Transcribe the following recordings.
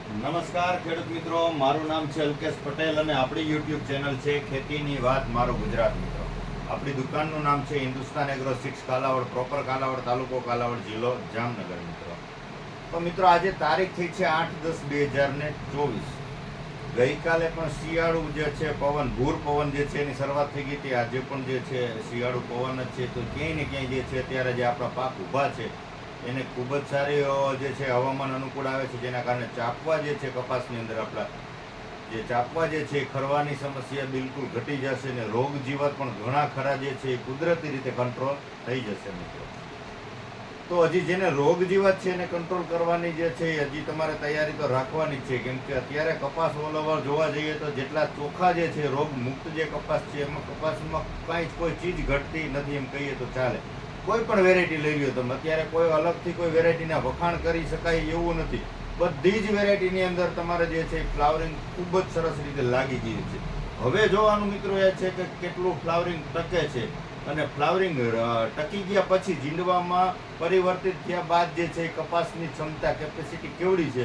નમસ્કાર ખેડૂત મિત્રો, મારું નામ છે અલ્કેશ પટેલ અને આપણી યુટ્યુબ ચેનલ છે ખેતીની વાત મારો ગુજરાત. મિત્રો, આપણી દુકાનનું નામ છે હિન્દુસ્તાન એગ્રો 6 કાલાવડ, પ્રોપર કાલાવડ, તાલુકો કાલાવડ, જિલ્લો જામનગર. તો મિત્રો, આજે તારીખ થઈ છે 8/10/2024. ગઈકાલે પણ શિયાળુ જે છે પવન, ભૂર પવન જે છે એની શરૂઆત થઈ ગઈ હતી. આજે પણ જે છે શિયાળુ પવન જ છે. તો ક્યાંય ને ક્યાંય જે છે અત્યારે જે આપણા પાક ઊભા છે એને ખૂબ જ સારી જે છે હવામાન અનુકૂળ આવે છે, જેના કારણે ચાપવા જે છે કપાસની અંદર આપણા જે ચાપવા જે છે ખરવાની સમસ્યા બિલકુલ ઘટી જશે ને રોગ જીવાત પણ ઘણા ખરા જે છે એ કુદરતી રીતે કંટ્રોલ થઈ જશે. મિત્રો, તો હજી જેને રોગ જીવાત છે એને કંટ્રોલ કરવાની જે છે હજી તમારે તૈયારી તો રાખવાની જ છે, કેમ કે અત્યારે કપાસ ઓલ ઓવર જોવા જઈએ તો જેટલા ચોખ્ખા જે છે રોગ મુક્ત જે કપાસ છે એમાં કપાસમાં કાંઈ કોઈ ચીજ ઘટતી નથી એમ કહીએ તો ચાલે. કોઈ પણ વેરાયટી લઈ લ્યો તમે, અત્યારે કોઈ અલગથી કોઈ વેરાયટીના વખાણ કરી શકાય એવું નથી. બધી જ વેરાયટીની અંદર તમારે જે છે ફ્લાવરિંગ ખૂબ જ સરસ રીતે લાગી ગયું છે. હવે જોવાનું મિત્રો એ છે કે કેટલું ફ્લાવરિંગ ટકે છે અને ફ્લાવરિંગ ટકી ગયા પછી જીંડવામાં પરિવર્તિત થયા બાદ જે છે કપાસની ક્ષમતા, કેપેસિટી કેવડી છે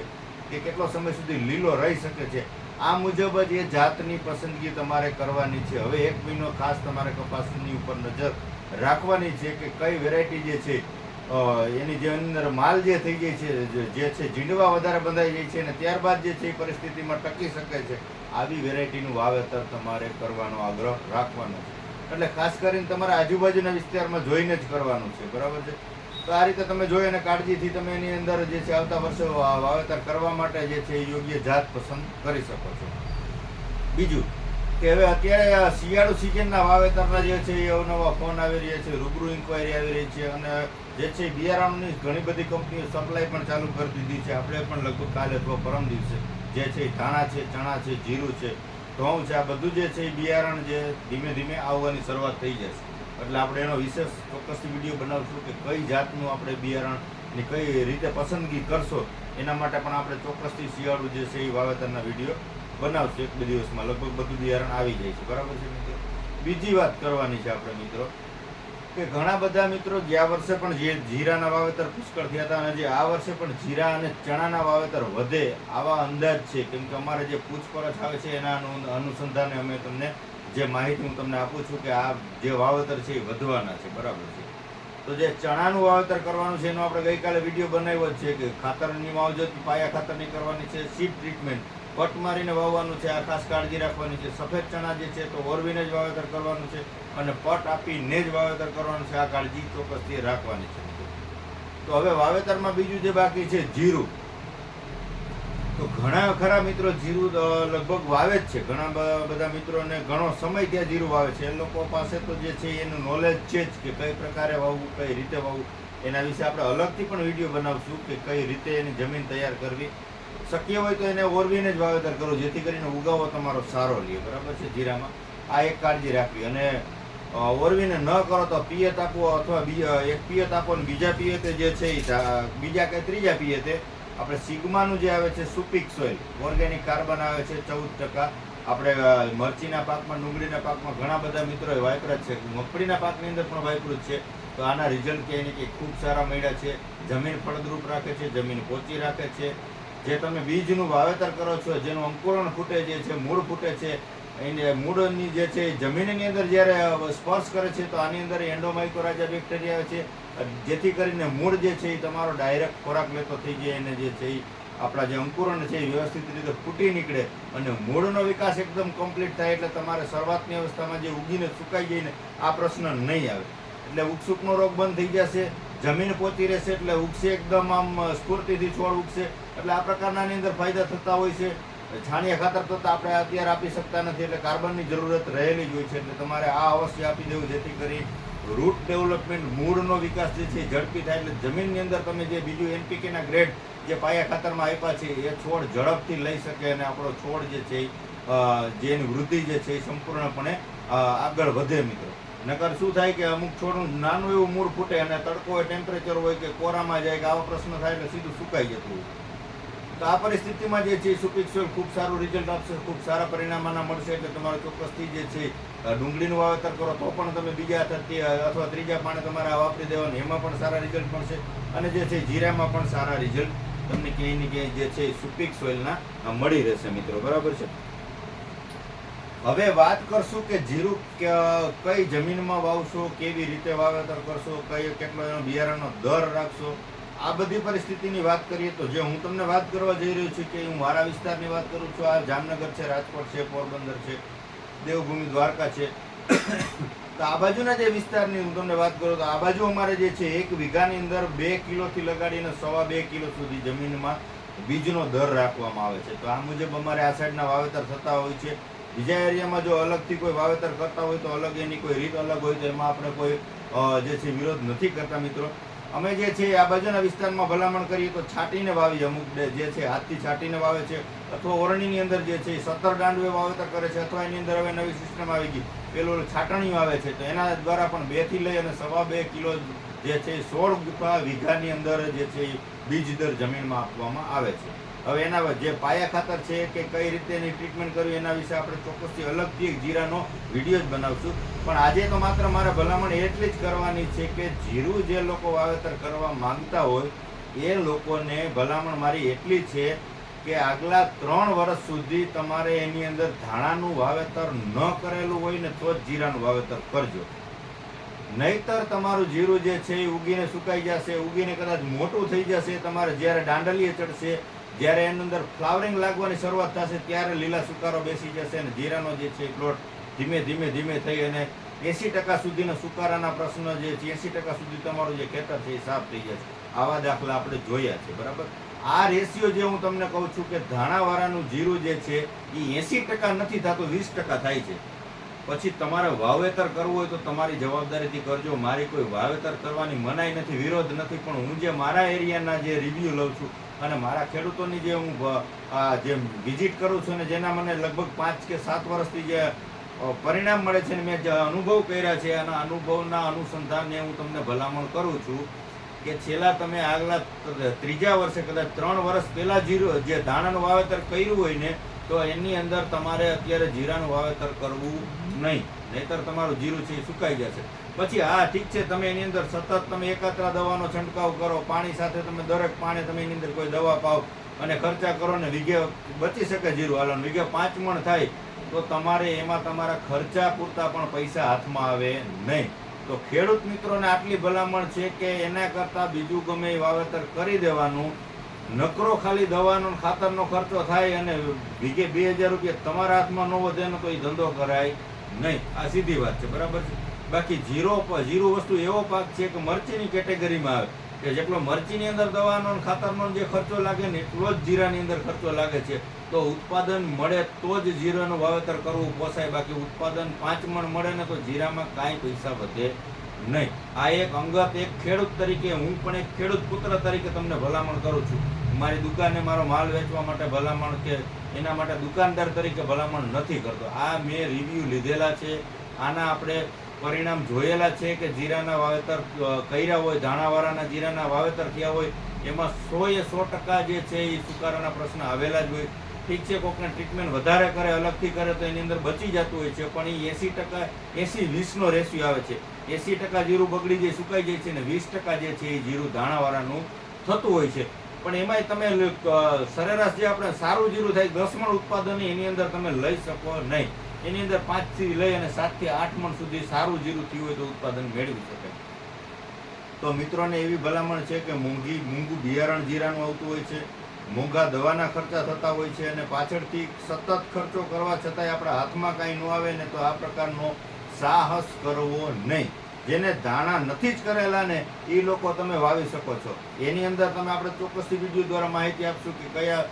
કે કેટલો સમય સુધી લીલો રહી શકે છે. આ મુજબ જ એ જાતની પસંદગી તમારે કરવાની છે. હવે 1 મહિનો ખાસ તમારે કપાસની ઉપર નજર રાખવાની છે કે કઈ વેરાયટી જે છે એની જે અંદર માલ જે થઈ જાય છે, જે છે જીંડવા વધારે બંધાઈ જાય છે અને ત્યારબાદ જે છે એ પરિસ્થિતિમાં ટકી શકે છે, આવી વેરાયટીનું વાવેતર તમારે કરવાનો આગ્રહ રાખવાનો છે. એટલે ખાસ કરીને તમારા આજુબાજુના વિસ્તારમાં જોઈને જ કરવાનું છે, બરાબર છે. તો આ રીતે તમે જોઈ અને કાળજીથી તમે એની અંદર જે છે આવતા વર્ષે વાવેતર કરવા માટે જે છે યોગ્ય જાત પસંદ કરી શકો છો. બીજું કે હવે અત્યારે શિયાળુ સિઝનના વાવેતરના જે છે એ અવનવા ફોન આવી રહ્યા છે, રૂબરૂ ઇન્કવાયરી આવી રહી છે અને જે છે બિયારણની ઘણી બધી કંપનીઓ સપ્લાય પણ ચાલુ કરી દીધી છે. આપણે પણ લગભગ કાલે અથવા પરમ દિવસે જે છે ધાણા છે, ચણા છે, જીરું છે, ઘઉં છે, આ બધું જે છે એ બિયારણ જે ધીમે ધીમે આવવાની શરૂઆત થઈ જશે. એટલે આપણે એનો વિશેષ ચોક્કસથી વિડીયો બનાવશું કે કઈ જાતનું આપણે બિયારણની કઈ રીતે પસંદગી કરશો, એના માટે પણ આપણે ચોક્કસથી શિયાળુ જે છે એ વાવેતરના વિડીયો બનાવશું. 1-2 દિવસમાં લગભગ બધું બિયારણ આવી જાય છે, બરાબર છે મિત્રો. બીજી વાત કરવાની છે આપણે મિત્રો કે ઘણા બધા મિત્રો ગયા વર્ષે પણ જે જીરાના વાવેતર પુષ્કળ થયા હતા અને જે આ વર્ષે પણ જીરા અને ચણાના વાવેતર વધે આવા અંદાજ છે, કેમ કે અમારે જે પૂછપરછ આવે છે એના અનુસંધાને અમે તમને જે માહિતી હું તમને આપું છું કે આ જે વાવેતર છે એ વધવાના છે, બરાબર છે. તો જે ચણાનું વાવેતર કરવાનું છે એનો આપણે ગઈકાલે વિડીયો બનાવ્યો જ છે કે ખાતરની માવજત પાયા ખાતરની કરવાની છે, સીડ ટ્રીટમેન્ટ પટ મારીને વાવવાનું છે, આ ખાસ કાળજી રાખવાની છે. સફેદ ચણા જે છે તો ઓરવીને જ વાવેતર કરવાનું છે અને પટ આપીને જ વાવેતર કરવાનું છે, આ કાળજી ચોક્કસથી રાખવાની છે. તો હવે વાવેતરમાં બીજું જે બાકી છે જીરું, તો ઘણા ખરા મિત્રો જીરું લગભગ વાવે જ છે. ઘણા બધા મિત્રોને ઘણો સમય ત્યાં જીરું વાવે છે. એ લોકો પાસે તો જે છે એનું નોલેજ છે જ કે કઈ પ્રકારે વાવવું, કઈ રીતે વાવવું. એના વિશે આપણે અલગથી પણ વિડીયો બનાવશું કે કઈ રીતે એની જમીન તૈયાર કરવી. શક્ય હોય તો એને ઓરવીને જ વાવેતર કરો, જેથી કરીને ઉગાવો તમારો સારો લે, બરાબર છે. જીરામાં આ એક કાળજી રાખવી. અને ઓરવીને ન કરો તો પિયત આપો, અથવા એક પિયત આપો અને બીજા પિયતે જે છે એ બીજા કે ત્રીજા પિયતે આપણે સિગ્માનું જે આવે છે સુપિક સોઇલ, ઓર્ગેનિક કાર્બન આવે છે 14%. આપણે મરચીના પાકમાં, ડુંગળીના પાકમાં ઘણા બધા મિત્રોએ વાપર્યા છે, મગફળીના પાકની અંદર પણ વાપર્યું છે. તો આના રિઝલ્ટ ક્યાંય ને ક્યાંય ખૂબ સારા મળ્યા છે. જમીન ફળદ્રુપ રાખે છે, જમીન પોચી રાખે છે. જે તમે બીજનું વાવેતર કરો છો, જેનું અંકુરણ ફૂટે જે છે, મૂળ ફૂટે છે, એને મૂળની જે છે જમીનની અંદર જ્યારે સ્પર્શ કરે છે તો આની અંદર એન્ડોમાઇકોરાઇઝા બેક્ટેરિયા આવે છે, જેથી કરીને મૂળ જે છે એ તમારો ડાયરેક્ટ ખોરાક લેતો થઈ જાય અને જે છે એ આપણા જે અંકુરણ છે એ વ્યવસ્થિત રીતે ફૂટી નીકળે અને મૂળનો વિકાસ એકદમ કમ્પ્લીટ થાય. એટલે તમારે શરૂઆતની અવસ્થામાં જે ઉગીને સુકાઈ જાય ને આ પ્રશ્ન નહીં આવે. એટલે ઉગસુકનો રોગ બંધ થઈ જશે, જમીન પોતી રહેશે, એટલે ઉગશે એકદમ આમ સ્ફૂર્તિથી છોડ ઉગશે. એટલે આ પ્રકારની અંદર ફાયદા થતા હોય છે. છાણિયા ખાતર તો આપણે અત્યારે આપી શકતા નથી, એટલે કાર્બનની જરૂરત રહેલી જ હોય છે. એટલે તમારે આ અવશ્ય આપી દેવું, જેથી કરી રૂટ ડેવલપમેન્ટ, મૂળનો વિકાસ જે છે ઝડપી થાય. એટલે જમીનની અંદર તમે જે બીજું એનપીકેના ગ્રેડ જે પાયા ખાતરમાં આપ્યા છે એ છોડ ઝડપથી લઈ શકે અને આપણો છોડ જે છે જેની વૃદ્ધિ જે છે એ સંપૂર્ણપણે આગળ વધે મિત્રો. નકર શું થાય કે અમુક છોડનું નાનું એવું મૂળ ફૂટે અને તડકો હોય, ટેમ્પરેચર હોય કે કોરામાં જાય કે આવા પ્રશ્ન થાય એટલે સીધું સુકાઈ જતું હોય. તો આ પરિસ્થિતિમાં જે છે સુપિક સોઇલ ખૂબ સારું રિઝલ્ટ આપશે, ખૂબ સારા પરિણામ આના મળશે. એટલે તમારે ચોક્કસથી જે છે ડુંગળીનું વાવેતર કરો તો પણ તમે બીજા અથવા ત્રીજા પાણે તમારે વાપરી દેવાનું, એમાં પણ સારા રિઝલ્ટ મળશે. અને જે છે જીરામાં પણ સારા રિઝલ્ટ તમને ક્યાંય ને ક્યાંય જે છે સુપીક સોઇલના મળી રહેશે મિત્રો, બરાબર છે. હવે વાત કરશું કે જીરું કઈ જમીનમાં વાવશો, કેવી રીતે વાવેતર કરશો, કેટલો એનો બિયારણનો દર રાખશો, આ બધી પરિસ્થિતિની વાત કરીએ તો જે હું તમને વાત કરવા જઈ રહ્યો છું કે હું મારા વિસ્તારની વાત કરું છું. આ જામનગર છે, રાજકોટ છે, પોરબંદર છે, દેવભૂમિ દ્વારકા છે. તો આ બાજુના જે વિસ્તારની હું તમને વાત કરું તો આ બાજુ અમારે જે છે 1 વીઘાની અંદર 2 કિલોથી લગાડીને 2.25 કિલો સુધી જમીનમાં બીજનો દર રાખવામાં આવે છે. તો આ મુજબ અમારે આ સાઈડના વાવેતર થતા હોય છે. બીજા એરિયામાં જો અલગથી કોઈ વાવેતર કરતા હોય તો અલગ એની કોઈ રીત અલગ હોય તો એમાં આપણે કોઈ જે છે વિરોધ નથી કરતા મિત્રો. અમે જે છે આ બાજુના વિસ્તારમાં ભલામણ કરીએ તો છાંટીને વાવી, અમુક જે છે હાથથી છાંટીને વાવે છે, અથવા ઓરણીની અંદર જે છે 17 દાંડવે વાવેતર કરે છે, અથવા એની અંદર હવે નવી સિસ્ટમ આવી ગઈ પેલું છાટણી આવે છે, તો એના દ્વારા પણ 2 થી લઈ અને 2.25 કિલો જે છે 16 વીઘાની અંદર જે છે બીજ દર જમીનમાં આપવામાં આવે છે. હવે એના જે પાયા ખાતર છે કે કઈ રીતે એની ટ્રીટમેન્ટ કરવી એના વિશે આપણે ચોક્કસથી અલગથી એક જીરાનો વિડીયો જ બનાવશું. પણ આજે તો માત્ર મારે ભલામણ એટલી જ કરવાની છે કે જીરું જે લોકો વાવેતર કરવા માંગતા હોય એ લોકોને ભલામણ મારી એટલી છે કે આગલા 3 વર્ષ સુધી તમારે એની અંદર ધાણાનું વાવેતર ન કરેલું હોય ને તો જ જીરાનું વાવેતર કરજો. નહીતર તમારું જીરું જે છે એ ઉગીને સુકાઈ જશે, ઉગીને કદાચ મોટું થઈ જશે, તમારે જ્યારે દાંડલીએ ચડશે, જ્યારે એની અંદર ફ્લાવરિંગ લાગવાની શરૂઆત થશે ત્યારે લીલા સુકારો બેસી જશે અને જીરાનો જે છે પ્લોટ ધીમે ધીમે થઈ અને 80% સુધીના સુકારાના પ્રશ્ન જે છે 80% સુધી તમારું જે ખેતર છે એ સાફ થઈ જશે. આવા દાખલા આપણે જોયા છે, બરાબર. આ રેશિયો જે હું તમને કહું છું કે ધાણાવાળાનું જીરું જે છે એ 80% નથી થતું, 20% થાય છે. પછી તમારે વાવેતર કરવું હોય તો તમારી જવાબદારીથી કરજો. મારી કોઈ વાવેતર કરવાની મનાઈ નથી, વિરોધ નથી, પણ હું જે મારા એરિયાના જે રિવ્યૂ લઉં છું અને મારા ખેડૂતોની જે હું જે વિઝિટ કરું છું અને જેના મને લગભગ 5 કે 7 વર્ષથી જે પરિણામ મળે છે ને મેં જે અનુભવ કર્યા છે અને અનુભવના અનુસંધાને હું તમને ભલામણ કરું છું કે છેલ્લા તમે આગલા 3જા વર્ષે કદાચ 3 વર્ષ પહેલાં જીરું જે ધાણાનું વાવેતર કર્યું હોય ને તો એની અંદર તમારે અત્યારે જીરાનું વાવેતર કરવું નહીં, નહીતર તમારું જીરું છે એ સુકાઈ જશે. પછી હા ઠીક છે, તમે એની અંદર સતત તમે એકાત્રા દવાનો છંટકાવ કરો, પાણી સાથે તમે દરેક પાણી તમે એની અંદર કોઈ દવા પાવ અને ખર્ચા કરો ને વીઘે બચી શકે જીરું હાલો, વીઘે 5 મણ થાય તો તમારે એમાં તમારા ખર્ચા પૂરતા પણ પૈસા હાથમાં આવે નહીં. તો ખેડૂત મિત્રોને આટલી ભલામણ છે કે એના કરતાં બીજું ગમે એ વાવેતર કરી દેવાનું. નકરો ખાલી દવાનો ખાતરનો ખર્ચો થાય અને વીઘે 2000 રૂપિયા તમારા હાથમાં ન વધે ને તો એ ધંધો કરાય નહીં. આ સીધી વાત છે, બરાબર છે. બાકી જીરું વસ્તુ એવો પાક છે કે મરચીની કેટેગરીમાં આવે કે જેટલો મરચીની અંદર દવાનો ખાતરનો જે ખર્ચો લાગે ને એટલો જ જીરાની અંદર ખર્ચો લાગે છે. તો ઉત્પાદન મળે તો જ જીરાનું વાવેતર કરવું પોસાય, બાકી ઉત્પાદન 5 મણ મળે ને તો જીરામાં કાંઈ પૈસા વધે નહીં. આ એક અંગત એક ખેડૂત તરીકે હું પણ એક ખેડૂત પુત્ર તરીકે તમને ભલામણ કરું છું. મારી દુકાને મારો માલ વેચવા માટે ભલામણ કે એના માટે દુકાનદાર તરીકે ભલામણ નથી કરતો. આ મેં રિવ્યૂ લીધેલા છે, આના આપણે પરિણામ જોયેલા છે કે જીરાના વાવેતર કર્યા હોય, ધાણાવાળાના જીરાના વાવેતર થયા હોય એમાં 100% જે છે એ સુકારાના પ્રશ્ન આવેલા જ હોય. ઠીક છે, કોકને ટ્રીટમેન્ટ વધારે કરે અલગથી કરે તો એની અંદર બચી જતું હોય છે, પણ એ 80% 80-20નો રેશિયો આવે છે. 80% જીરું બગડી જાય, સુકાઈ જાય છે ને 20% જે છે એ જીરું ધાણાવાળાનું થતું હોય છે. પણ એમાંય તમે સરેરાશ જે આપણે સારું જીરું થાય 10 મણ ઉત્પાદન એની અંદર તમે લઈ શકો નહીં. એની અંદર 5 થી લઈ અને 7 થી 8 મણ સુધી સારું જીરું થયું હોય તો ઉત્પાદન મેળવી શકાય. તો મિત્રોને એવી ભલામણ છે કે મોંઘું બિયારણ જીરાનું આવતું હોય છે, મોંઘા દવાના ખર્ચા થતા હોય છે અને પાછળથી સતત ખર્ચો કરવા છતાંય આપણા હાથમાં કાંઈ ન આવે ને તો આ પ્રકારનો સાહસ કરવો નહીં. જેને ધાણા નથી જ કરેલા ને એ લોકો તમે વાવી શકો છો. એની અંદર તમે આપણે ચોક્કસથી વિડીયો દ્વારા માહિતી આપશું કે કયા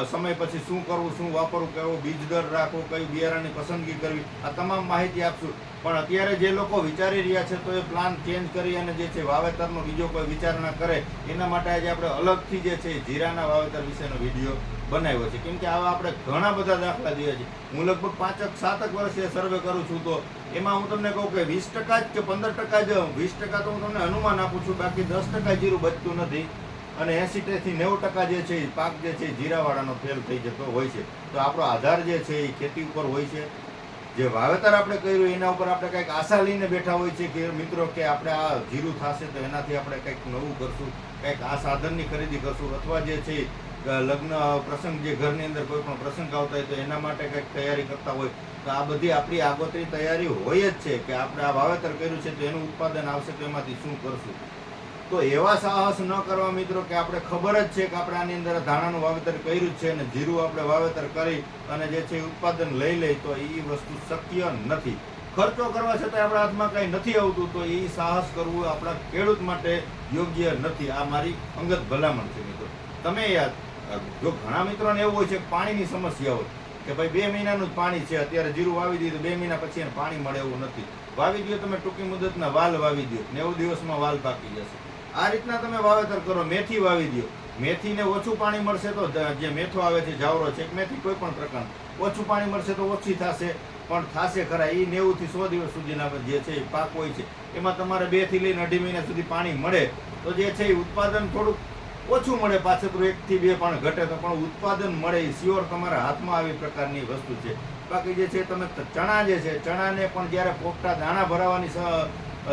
સમય પછી શું કરવું, શું વાપરવું, કેવો બીજ દર રાખવો, કઈ બિયારણની પસંદગી કરવી, આ તમામ માહિતી આપશું. પણ અત્યારે જે લોકો વિચારી રહ્યા છે તો એ પ્લાન ચેન્જ કરી અને જે છે વાવેતરનો બીજો કોઈ વિચારણા કરે એના માટે આજે આપણે અલગથી જે છે જીરાના વાવેતર વિશેનો વિડીયો બનાવ્યો છે. કેમ કે આવા આપણે ઘણા બધા દાખલા જોયા છે. હું લગભગ 5-7 વર્ષે સર્વે કરું છું તો એમાં હું તમને કહું કે 20% જ કે 15% જ, 20% તો હું તમને અનુમાન આપું છું, બાકી 10% જીરું બચતું નથી અને 80 થી 90% જે છે પાક જે છે જીરાવાળાનો ફેલ થઈ જતો હોય છે. તો આપણો આધાર જે છે એ ખેતી ઉપર હોય છે. જે વાવેતર આપણે કર્યું એના ઉપર આપણે કંઈક આશા લઈને બેઠા હોય છે કે મિત્રો કે આપણે આ જીરું થશે તો એનાથી આપણે કંઈક નવું કરશું, કંઈક આ સાધનની ખરીદી કરશું અથવા જે છે લગ્ન પ્રસંગ જે ઘરની અંદર કોઈ પણ પ્રસંગ આવતા હોય તો એના માટે કંઈક તૈયારી કરતા હોય તો આ બધી આપણી આગોતરી તૈયારી હોય જ છે કે આપણે આ વાવેતર કર્યું છે તો એનું ઉત્પાદન આવશે તો એમાંથી શું કરશું. તો એવા સાહસ ન કરવા મિત્રો કે આપણે ખબર જ છે કે આપણે આની અંદર ધાણાનું વાવેતર કર્યું જ છે અને જીરું આપણે વાવેતર કરી અને જે છે ઉત્પાદન લઈ લે તો એ વસ્તુ શક્ય નથી. ખર્ચો કરવા છતાં આપણા હાથમાં કંઈ નથી આવતું તો એ સાહસ કરવું આપણા ખેડૂત માટે યોગ્ય નથી. આ મારી અંગત ભલામણ છે મિત્રો. તમે યાદ જો ઘણા મિત્રોને એવું હોય છે કે પાણીની સમસ્યા હોય કે ભાઈ 2 મહિનાનું જ પાણી છે, અત્યારે જીરું વાવી દીધું 2 મહિના પછી એને પાણી મળે એવું નથી. વાવી દો તમે ટૂંકી મુદતના વાલ વાવી દો, 90 દિવસમાં વાલ પાકી જશે. આ રીતના તમે વાવેતર કરો. મેથી વાવી દો, મેથીને ઓછું પાણી મળશે તો જે મેથો આવે છે જાવરો છે મેથી કોઈ પણ પ્રકાર ઓછું પાણી મળશે તો ઓછી થશે પણ થશે ખરા. એ 90 થી 100 દિવસ સુધીના જે છે પાક હોય છે એમાં તમારે 2 થી લઈને 2.5 મહિના સુધી પાણી મળે તો જે છે એ ઉત્પાદન થોડુંક ઓછું મળે, પાછળ 1 થી 2 પણ ઘટે તો પણ ઉત્પાદન મળે એ શ્યોર તમારા હાથમાં આવી પ્રકારની વસ્તુ છે. બાકી જે છે તમે ચણા જે છે ચણાને પણ જ્યારે પોપટા દાણા ભરાવાની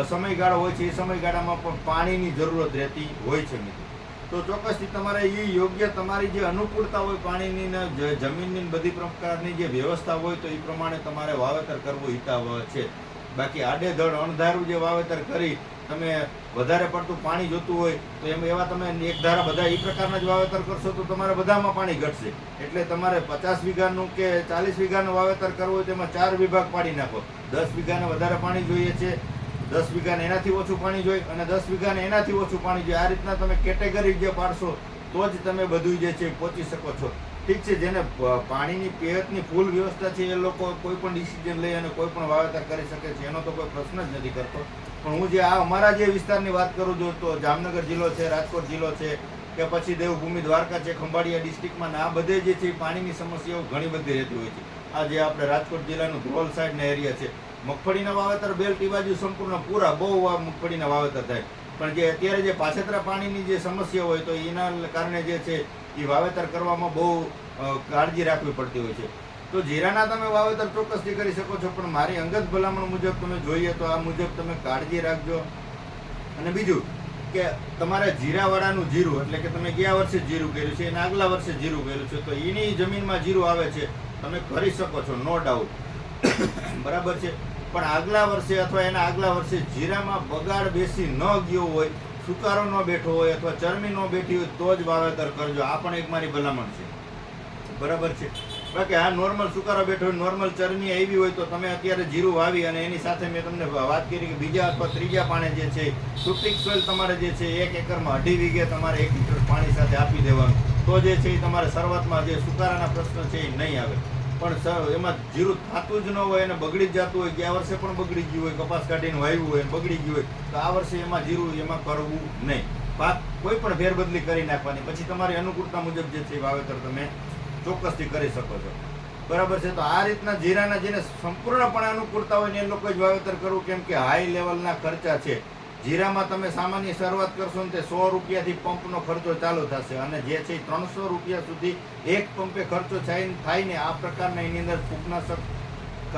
સમયગાળો હોય છે એ સમયગાળામાં પણ પાણીની જરૂરત રહેતી હોય છે મિત્રો. તો ચોક્કસથી તમારે એ યોગ્ય તમારી જે અનુકૂળતા હોય પાણીની ને જમીનની બધી પ્રકારની જે વ્યવસ્થા હોય તો એ પ્રમાણે તમારે વાવેતર કરવું હિતાવહ છે. બાકી આડેધડ અણધારું જે વાવેતર કરી તમે વધારે પડતું પાણી જોતું હોય તો એમ એવા તમે એક ધારા બધા એ પ્રકારના જ વાવેતર કરશો તો તમારે બધામાં પાણી ઘટશે. એટલે તમારે 50 વીઘાનું કે 40 વીઘાનું વાવેતર કરવું હોય તેમાં 4 વિભાગ પાડી નાખો. 10 વીઘાને વધારે પાણી જોઈએ છે, 10 વીઘાને એનાથી ઓછું પાણી જોઈએ અને 10 વીઘાને એનાથી ઓછું પાણી જોઈએ. આ રીતના તમે કેટેગરી જે પાડશો તો જ તમે બધું જે છે પહોંચી શકો છો. ઠીક છે, જેને પાણીની પિયતની ફૂલ વ્યવસ્થા છે એ લોકો કોઈ પણ ડિસિઝન લઈ અને કોઈ પણ વાવેતર કરી શકે છે, એનો તો કોઈ પ્રશ્ન જ નથી કરતો. પણ હું જે આ અમારા જે વિસ્તારની વાત કરું છું તો જામનગર જિલ્લો છે, રાજકોટ જિલ્લો છે કે પછી દેવભૂમિ દ્વારકા છે, ખંભાળિયા ડિસ્ટ્રિક્ટમાં આ બધે જે છે પાણીની સમસ્યાઓ ઘણી બધી રહેતી હોય છે. આ જે આપણે રાજકોટ જિલ્લાનું ધ્રોલ સાઈડના એરિયા છે, મગફળીના વાવેતર બેલ્ટ એ બાજુ સંપૂર્ણ પૂરા બહુ મગફળીના વાવેતર થાય પણ જે અત્યારે જે પાછેતરા પાણીની જે સમસ્યા હોય તો એના કારણે જે છે એ વાવેતર કરવામાં બહુ કાળજી રાખવી પડતી હોય છે. તો જીરાના તમે વાવેતર ચોક્કસથી કરી શકો છો પણ મારી અંગત ભલામણ મુજબ તમે જોઈએ તો આ મુજબ તમે કાળજી રાખજો. અને બીજું કે તમારે જીરાવાળાનું જીરું એટલે કે તમે ગયા વર્ષે જીરું કર્યું છે અને આગલા વર્ષે જીરું કર્યું છે તો એની જમીનમાં જીરું આવે છે તમે કરી શકો છો, નો ડાઉટ, બરાબર છે. પણ આગલા વર્ષે અથવા એના આગલા વર્ષે જીરામાં બગાડ બેસી ન ગયો હોય, સુકારો ન બેઠો હોય અથવા ચરમી ન બેઠી હોય તો જ વાવેતર કરજો. આ પણ એક મારી ભલામણ છે, બરાબર છે. બાકી આ નોર્મલ સુકારો બેઠો હોય, નોર્મલ ચરમી આવી હોય તો તમે અત્યારે જીરું વાવી અને એની સાથે મેં તમને વાત કરી કે બીજા અથવા ત્રીજા પાણે જે છે સુપીક સોઇલ તમારે જે છે 1 એકરમાં 2.5 વીઘે તમારે 1 લીટર પાણી સાથે આપી દેવાનું તો જે છે એ તમારે શરૂઆતમાં જે સુકારાના પ્રશ્ન છે એ નહીં આવે. પણ એમાં જીરું થતું જ ન હોય અને બગડી જ જતું હોય, ગયા વર્ષે પણ બગડી ગયું હોય, કપાસ કાઢીને વાવ્યું હોય બગડી ગયું હોય તો આ વર્ષે એમાં જીરું એમાં કરવું નહીં. પાક કોઈ પણ ફેરબદલી કરી નાખવાની, પછી તમારી અનુકૂળતા મુજબ જે છે વાવેતર તમે ચોક્કસથી કરી શકો છો, બરાબર છે. તો આ રીતના જીરાના જેને સંપૂર્ણપણે અનુકૂળતા હોય ને એ લોકો જ વાવેતર કરવું, કેમ કે હાઈ લેવલના ખર્ચા છે. જીરામાં તમે સામાન્ય શરૂઆત કરશો ને તે 100 રૂપિયાથી પંપનો ખર્ચો ચાલુ થશે અને જે છે 300 રૂપિયા સુધી એક પંપે ખર્ચો થાય ને આ પ્રકારના એની અંદર ફૂગનાશક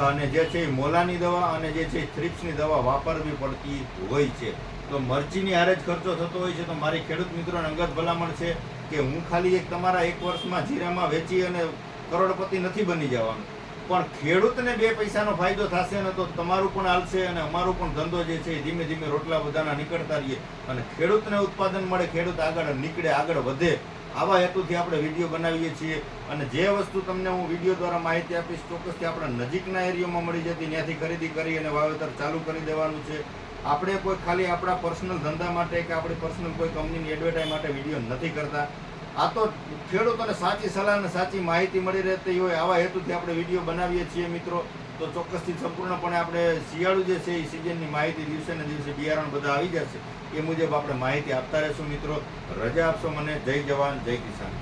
અને જે છે મોલાની દવા અને જે છે થ્રિપ્સની દવા વાપરવી પડતી હોય છે. તો મરચીની હારે જ ખર્ચો થતો હોય છે. તો મારી ખેડૂત મિત્રોને અંગત ભલામણ છે કે હું ખાલી તમારા 1 વર્ષમાં જીરામાં વેચી અને કરોડપતિ નથી બની જવાનું, પણ ખેડૂતને 2 પૈસાનો ફાયદો થશે ને તો તમારું પણ હાલશે અને અમારું પણ ધંધો જે છે ધીમે ધીમે રોટલા બધાના નીકળતા રહીએ અને ખેડૂતને ઉત્પાદન મળે, ખેડૂત આગળ નીકળે, આગળ વધે. આવા હેતુથી આપણે વિડીયો બનાવીએ છીએ અને જે વસ્તુ તમને હું વિડીયો દ્વારા માહિતી આપીશ ચોક્કસથી આપણા નજીકના એરિયામાં મળી જતી, ત્યાંથી ખરીદી કરી અને વાવેતર ચાલુ કરી દેવાનું છે. આપણે કોઈ ખાલી આપણા પર્સનલ ધંધા માટે કે આપણી પર્સનલ કોઈ કંપનીની એડવર્ટાઇઝ માટે વિડીયો નથી કરતા. આ તો ખેડૂતોને સાચી સલાહ અને સાચી માહિતી મળી રહેતી હોય આવા હેતુથી આપણે વિડીયો બનાવીએ છીએ મિત્રો. તો ચોક્કસથી સંપૂર્ણપણે આપણે શિયાળુ જે છે એ સિઝનની માહિતી દિવસે ને દિવસે બિયારણ બધા આવી જશે એ મુજબ આપણે માહિતી આપતા રહેશું મિત્રો. રજા આપશો મને. જય જવાન જય કિસાન.